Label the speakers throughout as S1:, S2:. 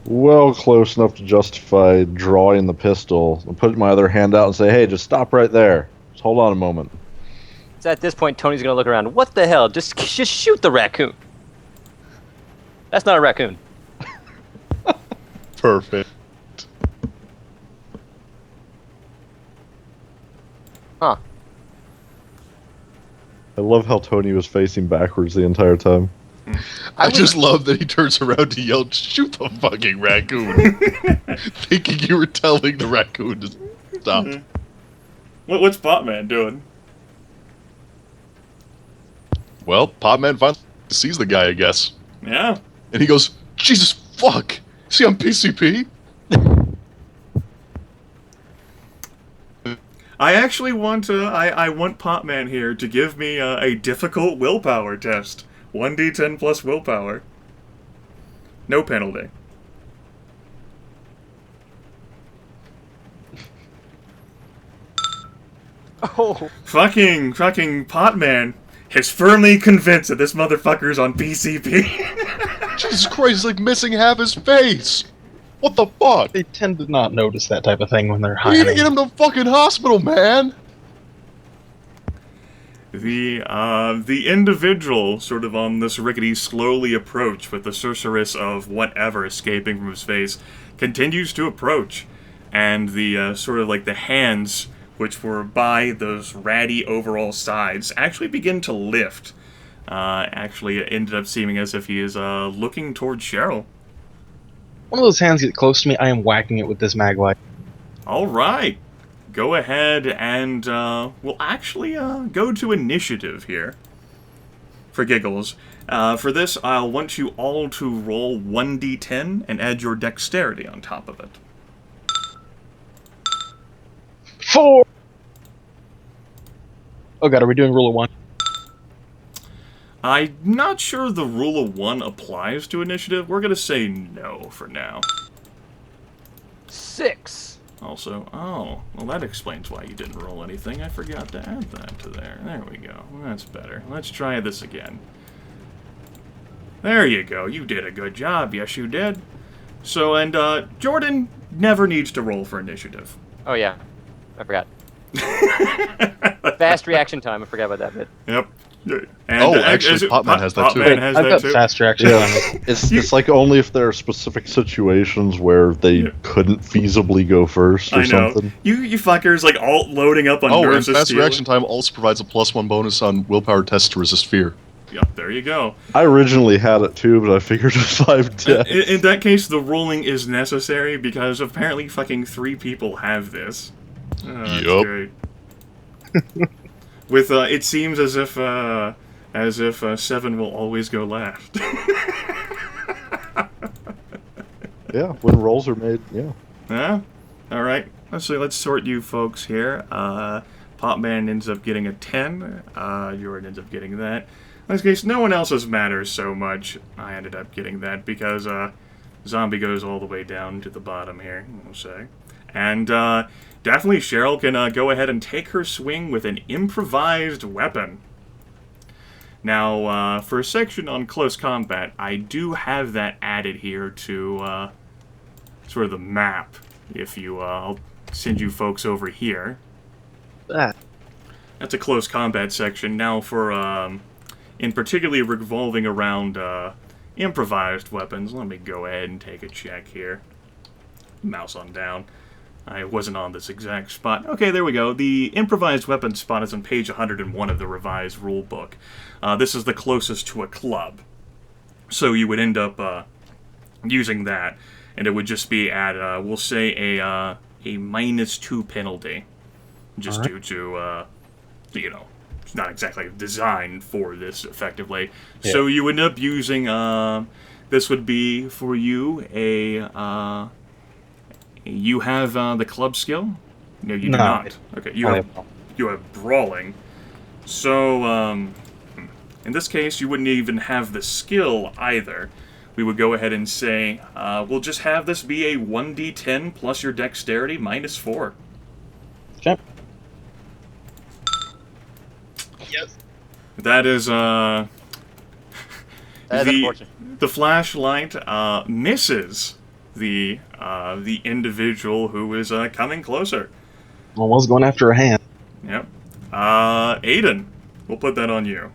S1: well close enough to justify drawing the pistol and put my other hand out and say, hey, just stop right there. Just hold on a moment.
S2: So at this point, Tony's gonna look around. What the hell? Just shoot the raccoon. That's not a raccoon.
S3: Perfect.
S2: Huh.
S1: I love how Tony was facing backwards the entire time.
S3: I just love that he turns around to yell, shoot the fucking raccoon. Thinking you were telling the raccoon to stop.
S4: What's Potman doing?
S3: Well, Potman finally sees the guy, I guess.
S4: Yeah.
S3: And he goes, Jesus fuck! Is he on PCP?
S4: I actually want I want Potman here to give me a difficult willpower test. 1d10 plus willpower. No penalty.
S2: Oh.
S4: Fucking Potman is firmly convinced that this motherfucker's on PCP.
S3: Jesus Christ, he's like missing half his face! What the fuck?
S5: They tend to not notice that type of thing when they're
S3: We need to
S5: hiding.
S3: get him to fucking hospital, man!
S4: The individual sort of on this rickety slowly approach with the sorceress of whatever escaping from his face continues to approach, and the sort of like the hands which were by those ratty overall sides actually begin to lift. Actually it ended up seeming as if he is looking towards Cheryl.
S5: One of those hands get close to me, I am whacking it with this magwai.
S4: Alright. Go ahead and we'll actually go to initiative here. For giggles. For this, I'll want you all to roll 1d10 and add your dexterity on top of it.
S5: 4! Oh god, are we doing rule of 1?
S4: I'm not sure the rule of 1 applies to initiative. We're gonna say no for now.
S2: 6.
S4: Also, oh, well that explains why you didn't roll anything. I forgot to add that to there. There we go. That's better. Let's try this again. There you go. You did a good job. Yes, you did. So, and Jordan never needs to roll for initiative.
S2: Oh yeah, I forgot. Fast reaction time. I forgot about that bit.
S4: Yep. And,
S3: Oh, actually, Potman has that too.
S4: Potman has
S5: I've
S4: that
S5: got
S4: too.
S5: fast reaction
S1: Yeah,
S5: time.
S1: it's like only if there are specific situations where they couldn't feasibly go first or
S4: I know.
S1: something.
S4: You fuckers like alt loading up on
S3: Oh, and
S4: nerves of
S3: fast
S4: steel.
S3: reaction time also provides a +1 bonus on willpower tests to resist fear.
S4: Yep, there you go.
S1: I originally had it too, but I figured with 5 deaths.
S4: In that case, the rolling is necessary because apparently fucking 3 people have this. That's
S3: Yup.
S4: great. With it seems as if 7 will always go last.
S1: Yeah, when rolls are made, yeah.
S4: Yeah. All right. Let's sort you folks here. Potman ends up getting a 10. Jordan ends up getting that. In this case, no one else's matters so much. I ended up getting that because Zombie goes all the way down to the bottom here, we'll say. And definitely Cheryl can go ahead and take her swing with an improvised weapon. Now, for a section on close combat, I do have that added here to sort of the map. If you, I'll send you folks over here.
S5: That.
S4: That's a close combat section. Now for, in particularly revolving around improvised weapons, let me go ahead and take a check here. Mouse on down. I wasn't on this exact spot. Okay, there we go. The improvised weapon spot is on page 101 of the revised rulebook. This is the closest to a club. So you would end up using that, and it would just be at, we'll say, a -2 penalty. Just due to, you know, it's not exactly designed for this effectively.
S5: Yeah.
S4: So you end up using, this would be for you a, you have the club skill? No, you do
S5: No.
S4: not. Okay, you have brawling. So, in this case, you wouldn't even have the skill either. We would go ahead and say, we'll just have this be a 1d10 plus your dexterity -4.
S5: Okay. Yes.
S4: That is,
S2: That is unfortunate.
S4: the flashlight misses the individual who is coming closer.
S5: I was going after a hand.
S4: Yep. Aidan, we'll put that on you.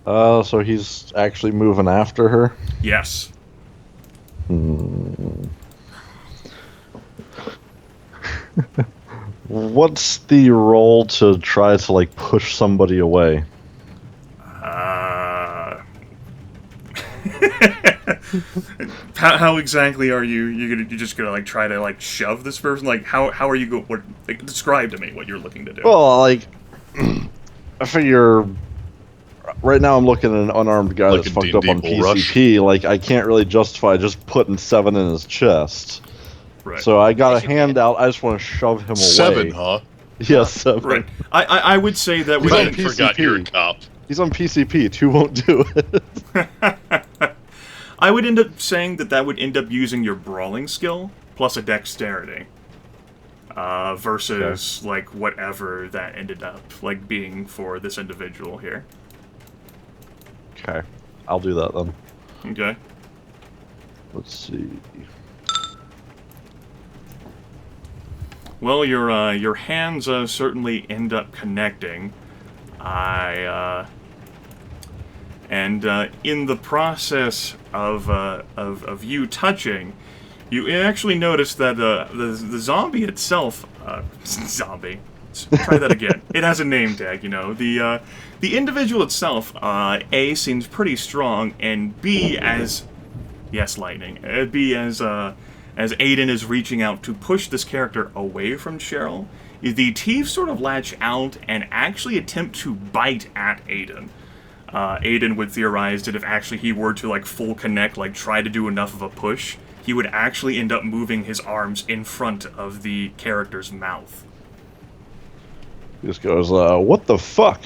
S1: So he's actually moving after her?
S4: Yes.
S1: What's the role to try to, like, push somebody away?
S4: How exactly are you just gonna like try to like shove this person? Like how are you like, describe to me what you're looking to do?
S1: Well, like, I figure right now I'm looking at an unarmed guy
S3: Like
S1: that's
S3: a
S1: fucked up
S3: D&D
S1: on
S3: bull rush.
S1: PCP. Like, I can't really justify just putting 7 in his chest.
S4: Right.
S1: So I got
S2: Yes,
S1: a
S2: you
S1: hand
S2: can.
S1: out. I just want to shove him away.
S3: 7, huh?
S1: Yes, 7.
S4: Right. I would say that
S1: He's
S4: would
S1: on
S3: I forgot
S1: PCP.
S3: you're a cop.
S1: He's on PCP. 2 won't do it.
S4: I would end up saying that would end up using your brawling skill plus a dexterity. Versus like whatever that ended up like being for this individual here.
S1: Okay, I'll do that then.
S4: Okay.
S1: Let's see.
S4: Well, your hands certainly end up connecting. And in the process of you touching, you actually notice that the zombie itself, zombie. Let's try that again. It has a name tag, you know. The individual itself, A, seems pretty strong, and B, as yes, lightning. B, as Aidan is reaching out to push this character away from Cheryl, the teeth sort of latch out and actually attempt to bite at Aidan. Aidan would theorize that if actually he were to like full connect, like try to do enough of a push, he would actually end up moving his arms in front of the character's mouth.
S1: He just goes, what the fuck?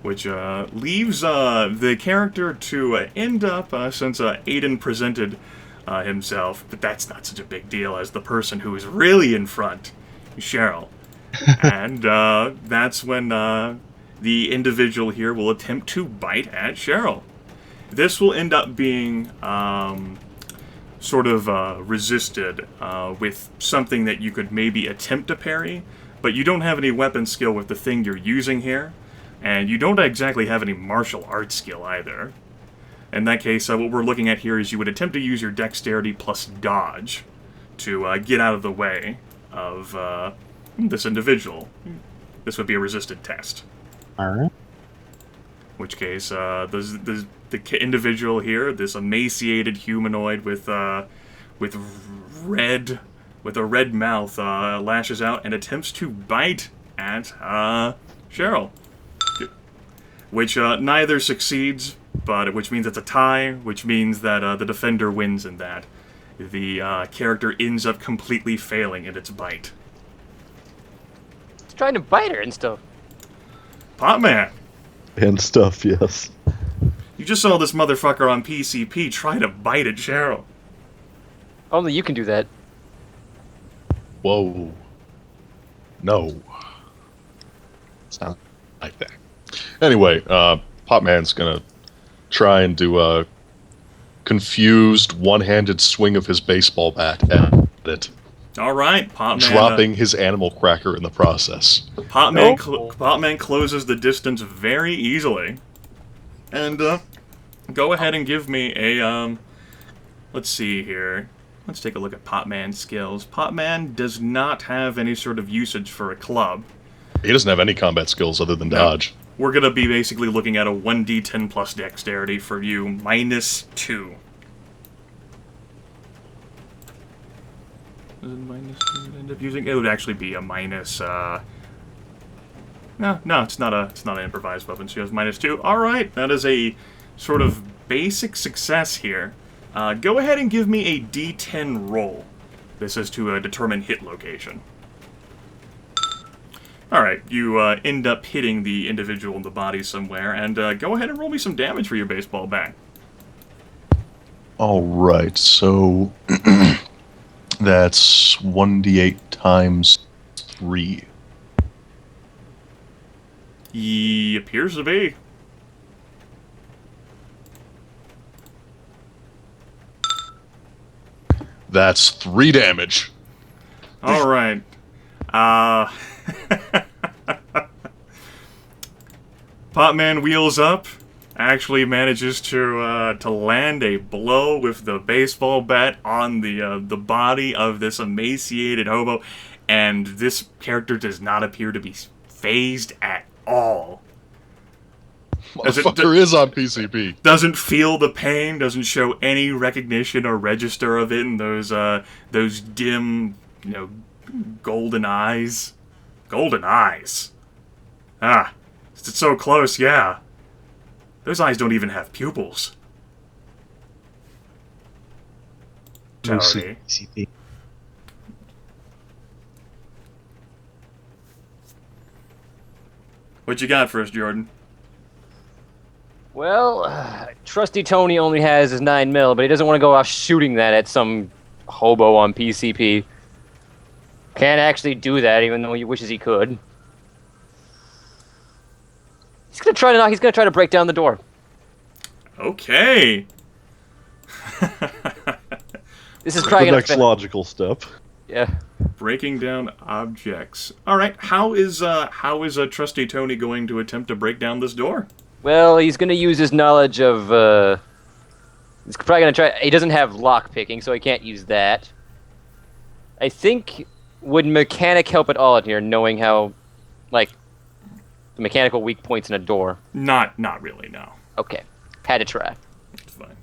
S4: Which leaves the character to end up, since Aidan presented himself, but that's not such a big deal as the person who is really in front, Cheryl. And that's when the individual here will attempt to bite at Cheryl. This will end up being sort of resisted with something that you could maybe attempt to parry, but you don't have any weapon skill with the thing you're using here, and you don't exactly have any martial arts skill either. In that case, what we're looking at here is you would attempt to use your dexterity plus dodge to get out of the way of this individual. This would be a resisted test.
S5: Alright.
S4: In which case, the individual here, this emaciated humanoid with a red mouth, lashes out and attempts to bite at Cheryl, which neither succeeds, but which means it's a tie, which means that the defender wins in that. The character ends up completely failing in its bite.
S2: He's trying to bite her and stuff.
S4: Potman,
S1: And stuff, yes.
S4: you just saw this motherfucker on PCP try to bite at Cheryl.
S2: Only you can do that.
S3: Whoa. No. It's not like that. Anyway, Potman's gonna try and do a confused one-handed swing of his baseball bat at it,
S4: All right, Potman.
S3: dropping his animal cracker in the process.
S4: Potman closes the distance very easily. And go ahead and give me a let's see here. Let's take a look at Potman's skills. Potman does not have any sort of usage for a club.
S3: He doesn't have any combat skills other than dodge.
S4: We're going to be basically looking at a 1d10 plus dexterity for you, -2. Is it -2 end up using? It would actually be a minus, No, it's not an improvised weapon, so you have -2. Alright, that is a sort of basic success here. Go ahead and give me a d10 roll. This is to determine hit location. Alright, you end up hitting the individual in the body somewhere, and go ahead and roll me some damage for your baseball bat.
S3: Alright, so that's 1d8 times 3.
S4: He appears to be.
S3: That's 3 damage.
S4: All right. Potman wheels up, actually manages to land a blow with the baseball bat on the body of this emaciated hobo, and this character does not appear to be phased at all.
S3: Motherfucker is on PCP.
S4: Doesn't feel the pain, doesn't show any recognition or register of it in those dim, golden eyes. Golden eyes. Ah, it's so close, yeah. Those eyes don't even have pupils. Tony.
S5: CP.
S4: What you got for us, Jordan?
S2: Well, Trusty Tony only has his 9mm, but he doesn't want to go off shooting that at some hobo on PCP. Can't actually do that, even though he wishes he could. He's gonna try to break down the door.
S4: Okay.
S2: This is probably
S1: The
S2: gonna
S1: next logical step.
S2: Yeah.
S4: Breaking down objects. All right. How is Trusty Tony going to attempt to break down this door?
S2: Well, he's gonna use his knowledge of. He's probably gonna try. He doesn't have lock picking, so he can't use that. I think would mechanic help at all in here, knowing how, like, the mechanical weak points in a door?
S4: Not really. No.
S2: Okay, had to try.
S4: It's fine.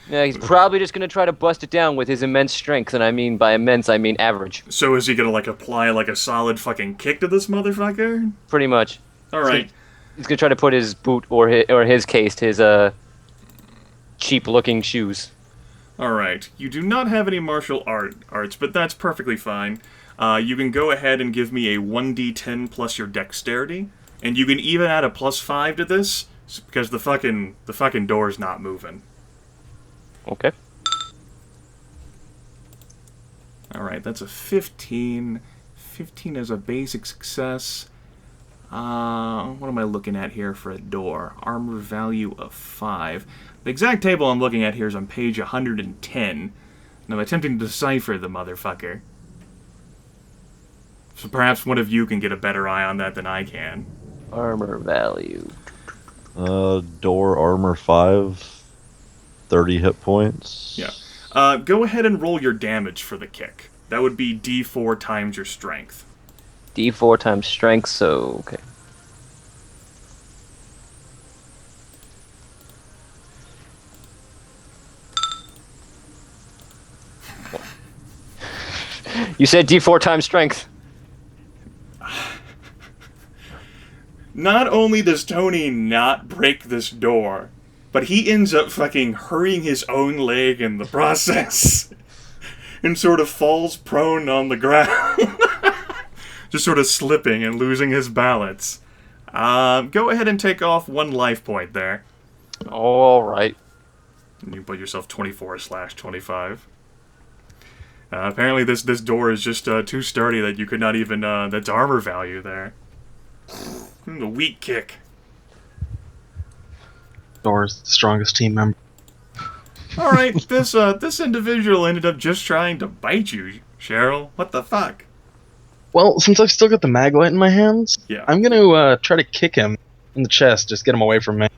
S2: Yeah, he's probably just gonna try to bust it down with his immense strength, and I mean by immense, I mean average.
S4: So is he gonna apply a solid fucking kick to this motherfucker?
S2: Pretty much.
S4: All right.
S2: He's gonna try to put his boot or his case, his cheap-looking shoes.
S4: All right. You do not have any martial arts, but that's perfectly fine. You can go ahead and give me a 1d10 plus your dexterity, and you can even add a +5 to this because the fucking door's not moving.
S2: Okay.
S4: All right, that's a 15. 15 is a basic success. What am I looking at here for a door? Armor value of 5. The exact table I'm looking at here is on page 110, and I'm attempting to decipher the motherfucker. So perhaps one of you can get a better eye on that than I can.
S2: Armor value.
S1: Door armor 5, 30 hit points.
S4: Yeah. Go ahead and roll your damage for the kick. That would be D4 times your strength.
S2: D4 times strength, so okay. You said D4 times strength.
S4: Not only does Tony not break this door, but he ends up fucking hurting his own leg in the process. And sort of falls prone on the ground. Just sort of slipping and losing his balance. Go ahead and take off 1 life point there.
S2: All right.
S4: And you put yourself 24/25. Apparently this door is just too sturdy that you could not even... that's armor value there. The weak kick.
S5: Door's the strongest team member.
S4: All right, this individual ended up just trying to bite you, Cheryl. What the fuck?
S5: Well, since I've still got the mag light in my hands,
S4: Yeah.
S5: I'm gonna try to kick him in the chest, just get him away from me.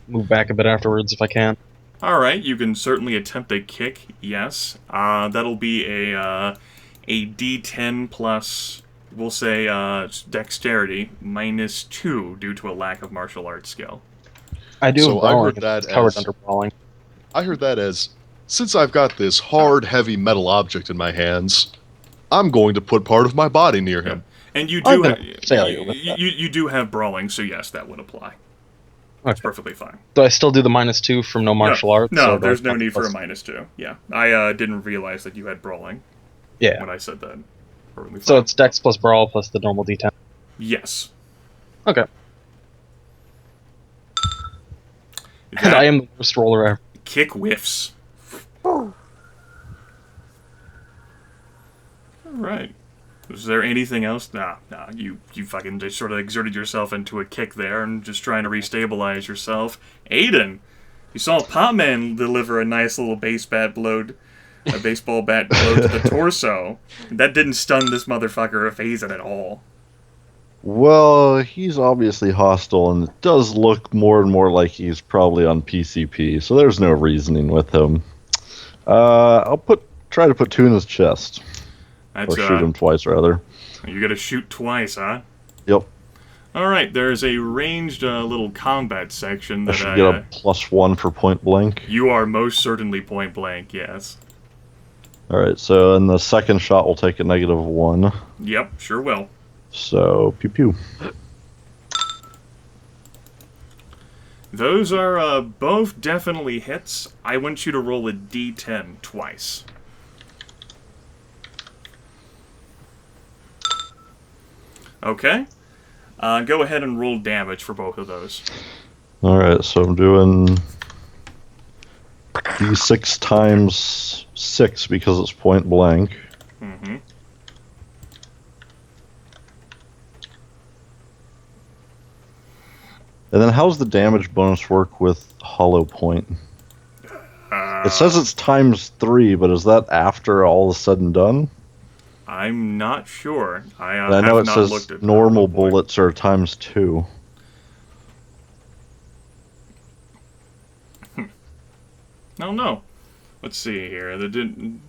S5: Move back a bit afterwards if I can.
S4: All right, you can certainly attempt a kick. Yes, that'll be a D10 plus, we'll say, dexterity -2 due to a lack of martial arts skill.
S5: I do
S3: So
S5: have
S3: I
S5: brawling.
S3: heard that
S5: It's covered
S3: as-
S5: under brawling.
S3: I heard that as, since I've got this hard, heavy metal object in my hands, I'm going to put part of my body near him.
S4: And you
S5: I'm
S4: do
S5: gonna fail you with that.
S4: you do have brawling, so yes, that would apply. That's
S5: Okay.
S4: perfectly fine.
S5: Do I still do the -2 from no martial arts?
S4: No,
S5: or do I
S4: there's no
S5: have
S4: need for a
S5: plus-
S4: -2. Yeah, I didn't realize that you had brawling
S5: Yeah.
S4: when I said that. Perfectly
S5: So
S4: fine.
S5: it's dex plus brawl plus the normal d10.
S4: Yes.
S5: Okay. And
S4: That
S5: I am the worst roller ever.
S4: kick whiffs. All right. Is there anything else? Nah. You fucking just sort of exerted yourself into a kick there and just trying to restabilize yourself. Aidan, you saw Potman deliver a nice little baseball bat blow to the torso. That didn't stun this motherfucker or phase it at all.
S1: Well, he's obviously hostile, and it does look more and more like he's probably on PCP, so there's no reasoning with him. I'll try to put 2 in his chest.
S4: That's,
S1: or shoot him twice, rather.
S4: You gotta shoot twice, huh?
S1: Yep.
S4: Alright, there's a ranged little combat section that
S1: I should get a +1 for point blank.
S4: You are most certainly point blank, yes.
S1: Alright, so in the second shot, we'll take a -1.
S4: Yep, sure will.
S1: So, pew pew.
S4: Those are both definitely hits. I want you to roll a d10 twice. Okay. Go ahead and roll damage for both of those.
S1: Alright, so I'm doing d6 times 6 because it's point blank.
S4: Mm-hmm.
S1: And then how's the damage bonus work with hollow point? It says it's times 3, but is that after all is said and done?
S4: I'm not sure. I
S1: know
S4: have
S1: it
S4: not
S1: says
S4: looked at
S1: normal
S4: hollow point.
S1: bullets are times 2.
S4: I don't know. Let's see here. I don't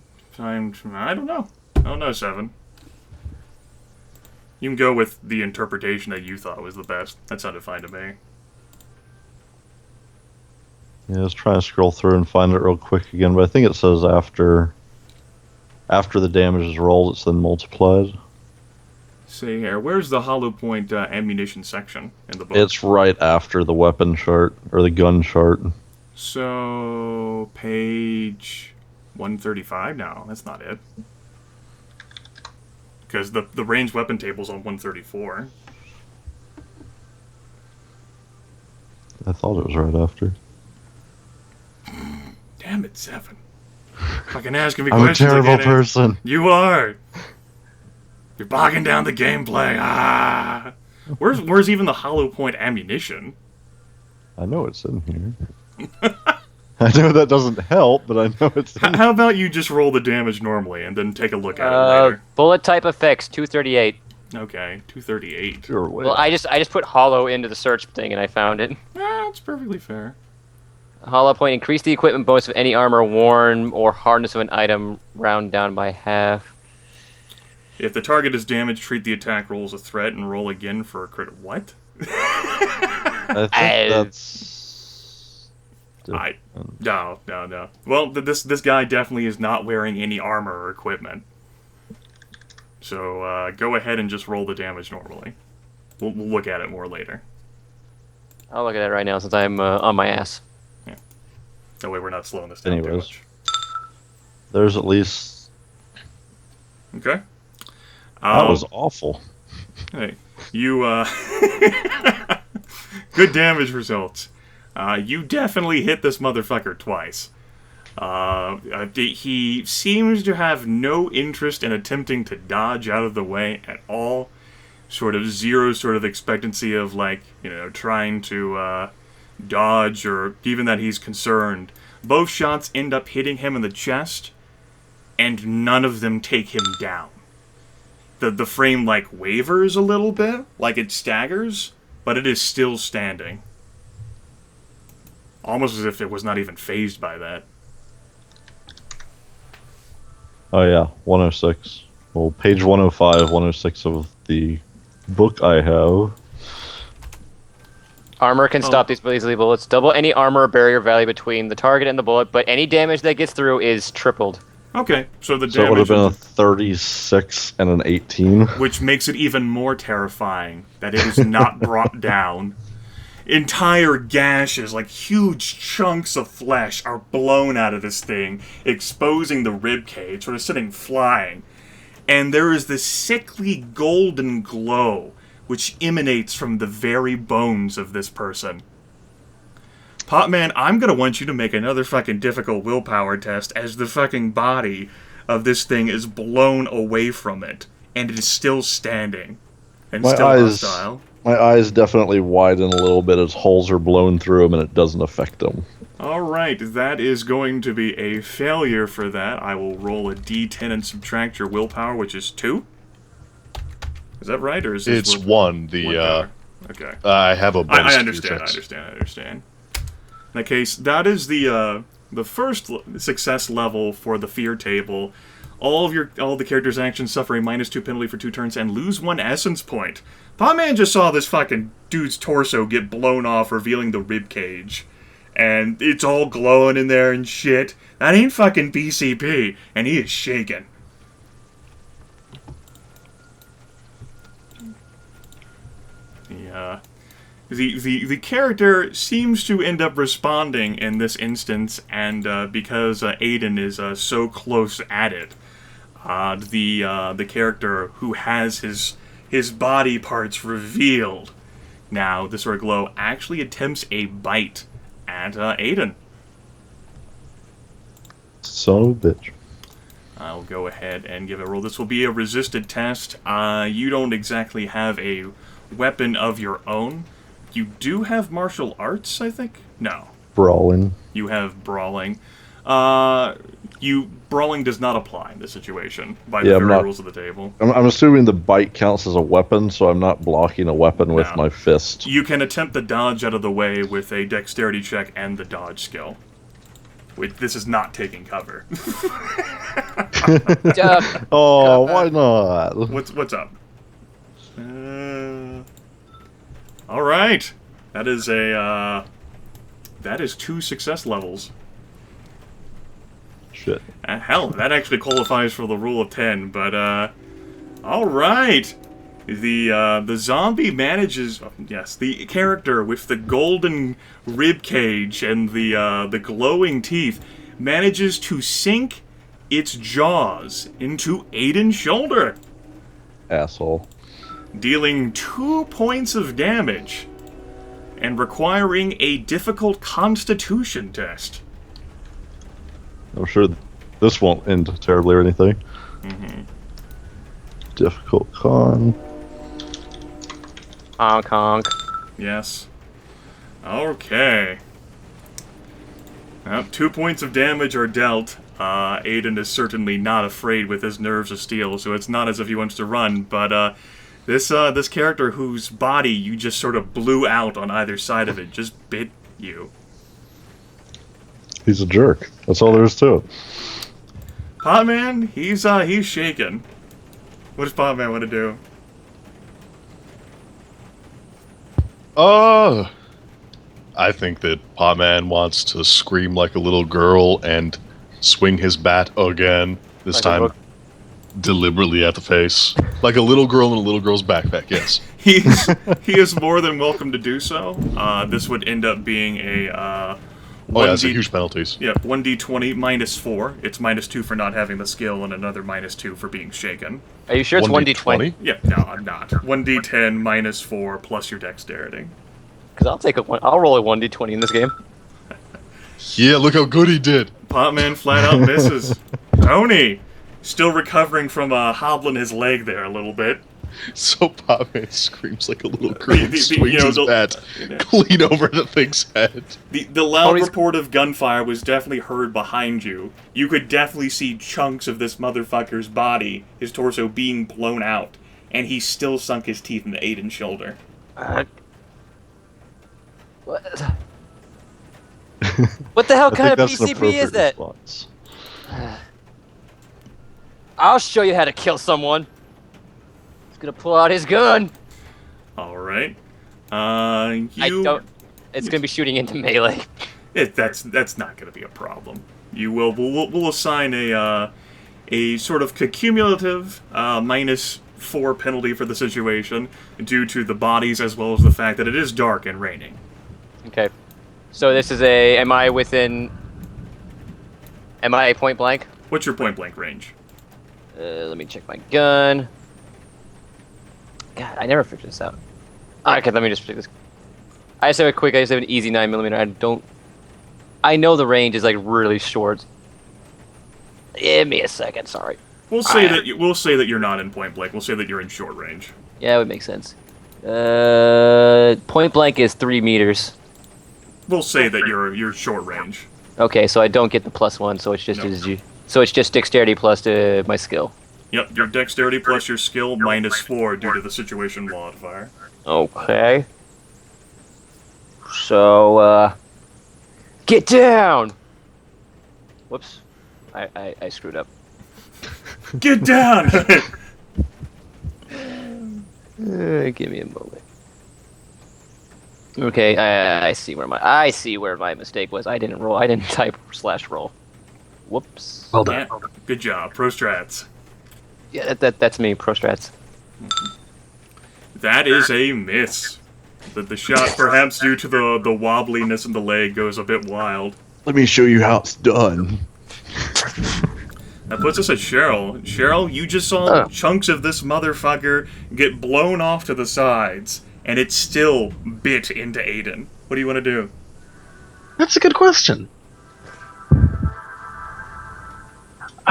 S4: know. I don't know, 7. You can go with the interpretation that you thought was the best. That sounded fine to me.
S1: Yeah, I was trying to scroll through and find it real quick again, but I think it says after the damage is rolled, it's then multiplied.
S4: See here. Where's the hollow point ammunition section in the book?
S1: It's right after the weapon chart, or the gun chart.
S4: So, page 135? No, that's not it. Because the ranged weapon table's on 134.
S1: I thought it was right after.
S4: Damn it, 7. Fucking asking me
S1: I'm a
S4: questions.
S1: terrible person.
S4: You are. You're bogging down the gameplay. Ah. Where's even the hollow point ammunition?
S1: I know it's in here. I know that doesn't help, but I know it's in
S4: How about you just roll the damage normally and then take a look at it later?
S2: Bullet type effects 238.
S4: Okay, 238.
S1: Sure, wait.
S2: Well, I just put hollow into the search thing and I found it.
S4: That's perfectly fair.
S2: Hollow point increase the equipment bonus of any armor worn or hardness of an item round down by half.
S4: If the target is damaged, treat the attack roll as a threat and roll again for a crit. What?
S1: I think that's...
S4: No. Well, this guy definitely is not wearing any armor or equipment. So go ahead and just roll the damage normally. We'll look at it more later.
S2: I'll look at it right now since I'm on my ass.
S4: Yeah. That way we're not slowing this down too
S1: Anyways.
S4: much.
S1: There's at least...
S4: Okay.
S1: That was awful.
S4: Hey, you, good damage results. You definitely hit this motherfucker twice. He seems to have no interest in attempting to dodge out of the way at all. Sort of zero sort of expectancy of, like, trying to dodge or even that he's concerned. Both shots end up hitting him in the chest, and none of them take him down. The frame, like, wavers a little bit, like it staggers, but it is still standing. Almost as if it was not even phased by that.
S1: Oh yeah, 106. Well, page 105, 106 of the book I have.
S2: Armor can stop these easily bullets. Double any armor barrier value between the target and the bullet, but any damage that gets through is tripled.
S4: Okay, so the
S1: So it would have
S4: damage,
S1: been a 36 and an 18.
S4: which makes it even more terrifying that it is not brought down. Entire gashes, like huge chunks of flesh, are blown out of this thing, exposing the rib cage, sort of sitting flying. And there is this sickly golden glow which emanates from the very bones of this person. Potman, I'm gonna want you to make another fucking difficult willpower test as the fucking body of this thing is blown away from it and it is still standing and
S1: My
S4: still
S1: eyes-
S4: hostile.
S1: My eyes definitely widen a little bit as holes are blown through them, and it doesn't affect them.
S4: All right, that is going to be a failure for that. I will roll a d10 and subtract your willpower, which is 2. Is that right, or is this
S3: It's 1. The
S4: willpower? Okay.
S3: I have a bonus.
S4: I
S3: to your
S4: understand. I
S3: checks.
S4: understand. In that case, that is the first success level for the fear table. All the characters' actions suffer a -2 penalty for 2 turns and lose 1 essence point. Potman just saw this fucking dude's torso get blown off, revealing the rib cage, and it's all glowing in there and shit. That ain't fucking BCP, and he is shaking. Yeah. The character seems to end up responding in this instance, and because Aidan is so close at it, the character who has his body parts revealed now, this sort of glow, actually attempts a bite at Aidan.
S1: Son of a bitch.
S4: I'll go ahead and give it a roll. This will be a resisted test. You don't exactly have a weapon of your own. You do have martial arts, I think? No.
S1: Brawling.
S4: You have brawling. Brawling does not apply in this situation by the
S1: Yeah, I'm
S4: very
S1: not-
S4: rules of the table.
S1: I'm assuming the bite counts as a weapon, so I'm not blocking a weapon with
S4: No.
S1: my fist.
S4: You can attempt the dodge out of the way with a dexterity check and the dodge skill. Wait, this is not taking cover.
S1: Oh, why not?
S4: What's up? All right. That is that is 2 success levels.
S1: Shit.
S4: Hell, that actually qualifies for the rule of 10. But all right. The zombie manages. Yes, the character with the golden rib cage and the glowing teeth manages to sink its jaws into Aidan's shoulder,
S1: Asshole.
S4: dealing 2 points of damage and requiring a difficult Constitution test.
S1: I'm sure this won't end terribly or anything.
S4: Mm-hmm.
S1: Difficult con.
S2: Honk honk.
S4: Yes. Okay. 2 points of damage are dealt. Aidan is certainly not afraid with his nerves of steel, so it's not as if he wants to run, but this character whose body you just sort of blew out on either side of it just bit you.
S1: He's a jerk. That's all there is to it.
S4: Potman, he's shaking. What does Potman want to do?
S3: I think that Potman wants to scream like a little girl and swing his bat again. This
S2: Like a
S3: time,
S2: book.
S3: deliberately at the face, like a little girl in a little girl's backpack. Yes.
S4: He is more than welcome to do so. This would end up being a
S3: Oh yeah, it's a huge penalties.
S4: Yeah, 1d20 -4. It's -2 for not having the skill, and another -2 for being shaken.
S2: Are you sure it's 1d20?
S4: Yeah, no, I'm not. 1d10 -4 plus your dexterity.
S2: Because I'll roll a 1d20 in this game.
S3: Yeah, look how good he did.
S4: Potman flat out misses. Tony, still recovering from hobbling his leg there a little bit.
S3: So Potman screams like a little girl and swings
S4: you know,
S3: his bat clean over the thing's head.
S4: The loud
S2: Tony's-
S4: report of gunfire was definitely heard behind you. You could definitely see chunks of this motherfucker's body, his torso being blown out, and he still sunk his teeth into Aidan's shoulder.
S2: What? What the hell
S1: I
S2: kind
S1: think
S2: of
S1: that's an
S2: PCP
S1: appropriate
S2: is that?
S1: response.
S2: I'll show you how to kill someone. He's gonna pull out his gun.
S4: All right.
S2: I don't. It's gonna be shooting into melee.
S4: That's not going to be a problem. We'll assign a sort of cumulative -4 penalty for the situation due to the bodies as well as the fact that it is dark and raining.
S2: Okay. So this is a. Am I within? Am I point blank?
S4: What's your point blank range?
S2: Let me check my gun. God, I never figured this out. Okay, let me just pick this. I just have a quick. I just have an easy 9mm. I don't. I know the range is like really short. Give me a second. Sorry.
S4: We'll say that you're not in point blank. We'll say that you're in short range.
S2: Yeah, it would make sense. Point blank is 3 meters.
S4: We'll say that you're short range.
S2: Okay, so I don't get the +1, so it's just so it's just dexterity plus my skill.
S4: Yep, your dexterity plus your skill -4 due to the situation modifier.
S2: Okay. So get down. Whoops, I screwed up.
S4: Get down.
S2: Give me a moment. Okay, I see where my mistake was. I didn't roll. I didn't type /roll. Whoops.
S5: Well done.
S4: Yeah, good job, pro strats.
S2: Yeah, that's me, pro strats.
S4: That is a miss. The shot, perhaps due to the wobbliness in the leg, goes a bit wild.
S1: Let me show you how it's done.
S4: That puts us at Cheryl. Cheryl, you just saw chunks of this motherfucker get blown off to the sides, and it still bit into Aidan. What do you want to do?
S5: That's a good question.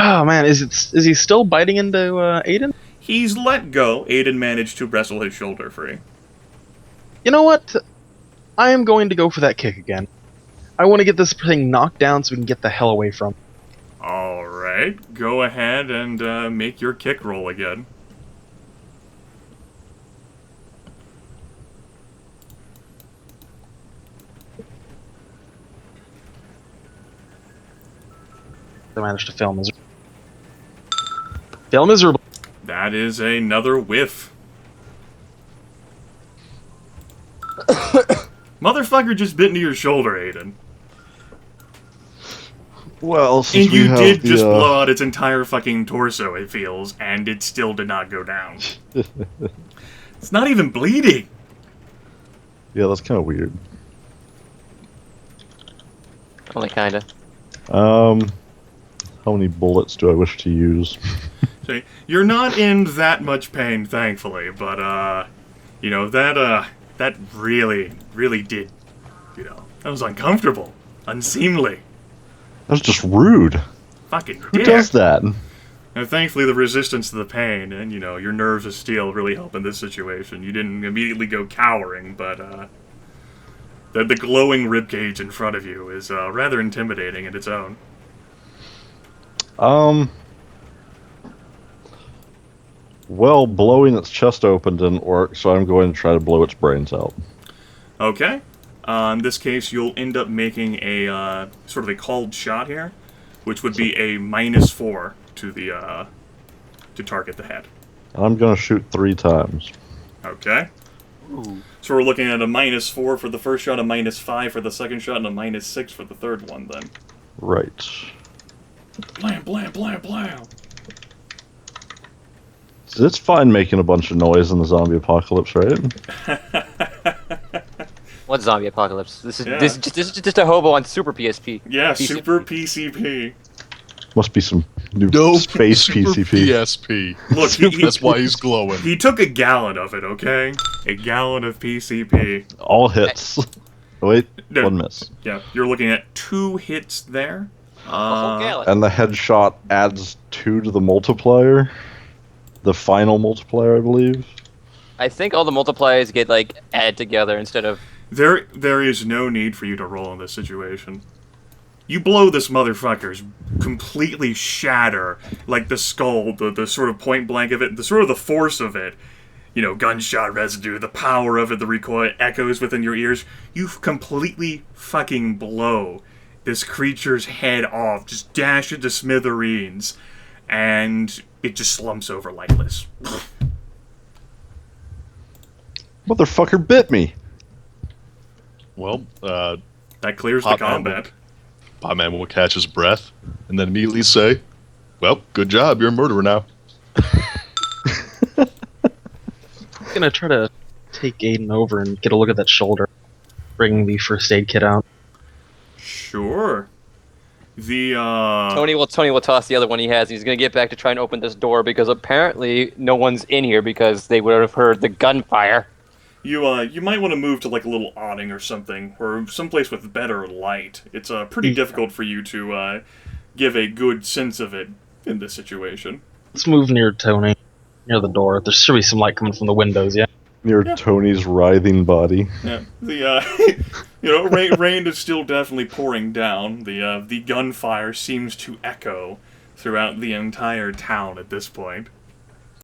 S5: Oh man, is he still biting into Aidan?
S4: He's let go. Aidan managed to wrestle his shoulder free.
S5: You know what? I am going to go for that kick again. I want to get this thing knocked down so we can get the hell away from it.
S4: Alright, go ahead and make your kick roll again.
S5: I managed to fail miserably. Fail miserably.
S4: That is another whiff. Motherfucker just bit into your shoulder, Aidan.
S1: Well, since
S4: And
S1: we
S4: you
S1: have
S4: did
S1: the,
S4: just blow out its entire fucking torso, it feels, and it still did not go down. It's not even bleeding.
S1: Yeah, that's kind of weird.
S2: Only kinda.
S1: How many bullets do I wish to use?
S4: See, you're not in that much pain, thankfully, but, you know, that really, really did, you know, that was uncomfortable, unseemly.
S1: That's just rude.
S4: Fucking
S1: Who
S4: dick.
S1: does that?
S4: And thankfully, the resistance to the pain and, you know, your nerves of steel really help in this situation. You didn't immediately go cowering, but, the glowing ribcage in front of you is, rather intimidating in its own.
S1: Well, blowing its chest open didn't work, so I'm going to try to blow its brains out.
S4: Okay. In this case, you'll end up making a, sort of a called shot here, which would be a -4 to the, to target the head.
S1: And I'm going to shoot 3 times.
S4: Okay.
S2: Ooh.
S4: So we're looking at a -4 for the first shot, a -5 for the second shot, and a -6 for the third one, then.
S1: Right.
S4: Blam, blam, blam, blam.
S1: So it's fine making a bunch of noise in the zombie apocalypse, right?
S2: What zombie apocalypse? This is
S4: Yeah.
S2: this is just a hobo on Super PSP.
S4: Yeah,
S2: PCP.
S4: Super PCP.
S1: Must be some new
S3: No
S1: space
S3: Super
S1: PCP.
S3: PSP.
S4: Look,
S3: That's why he's glowing.
S4: he took a gallon of it, okay? A gallon of PCP.
S1: All hits. Oh, wait,
S4: No.
S1: 1 miss.
S4: Yeah, you're looking at 2 hits there.
S2: A whole gallon.
S1: And the headshot adds 2 to the multiplier. The final multiplier, I believe.
S2: I think all the multipliers get like added together instead of.
S4: There is no need for you to roll in this situation. You blow this motherfucker's completely shatter, like the skull, the sort of point blank of it, the sort of the force of it. You know, gunshot residue, the power of it, the recoil echoes within your ears. You completely fucking blow this creature's head off, just dash it to smithereens, and it just slumps over lifeless.
S1: Motherfucker bit me.
S3: Well,
S4: That clears the combat.
S3: Potman will catch his breath and then immediately say, "Well, good job. You're a murderer now."
S5: I'm gonna try to take Aidan over and get a look at that shoulder. Bring the first aid kit out.
S4: Sure. The,
S2: Tony will toss the other one he has, and he's gonna get back to try and open this door because apparently no one's in here because they would have heard the gunfire.
S4: You might want to move to, like, a little awning or something, or someplace with better light. It's, pretty difficult for you to, give a good sense of it in this situation.
S5: Let's move near Tony, near the door. There should be some light coming from the windows. Yeah.
S1: Near Tony's writhing body.
S4: Yeah, rain is still definitely pouring down. The gunfire seems to echo throughout the entire town at this point.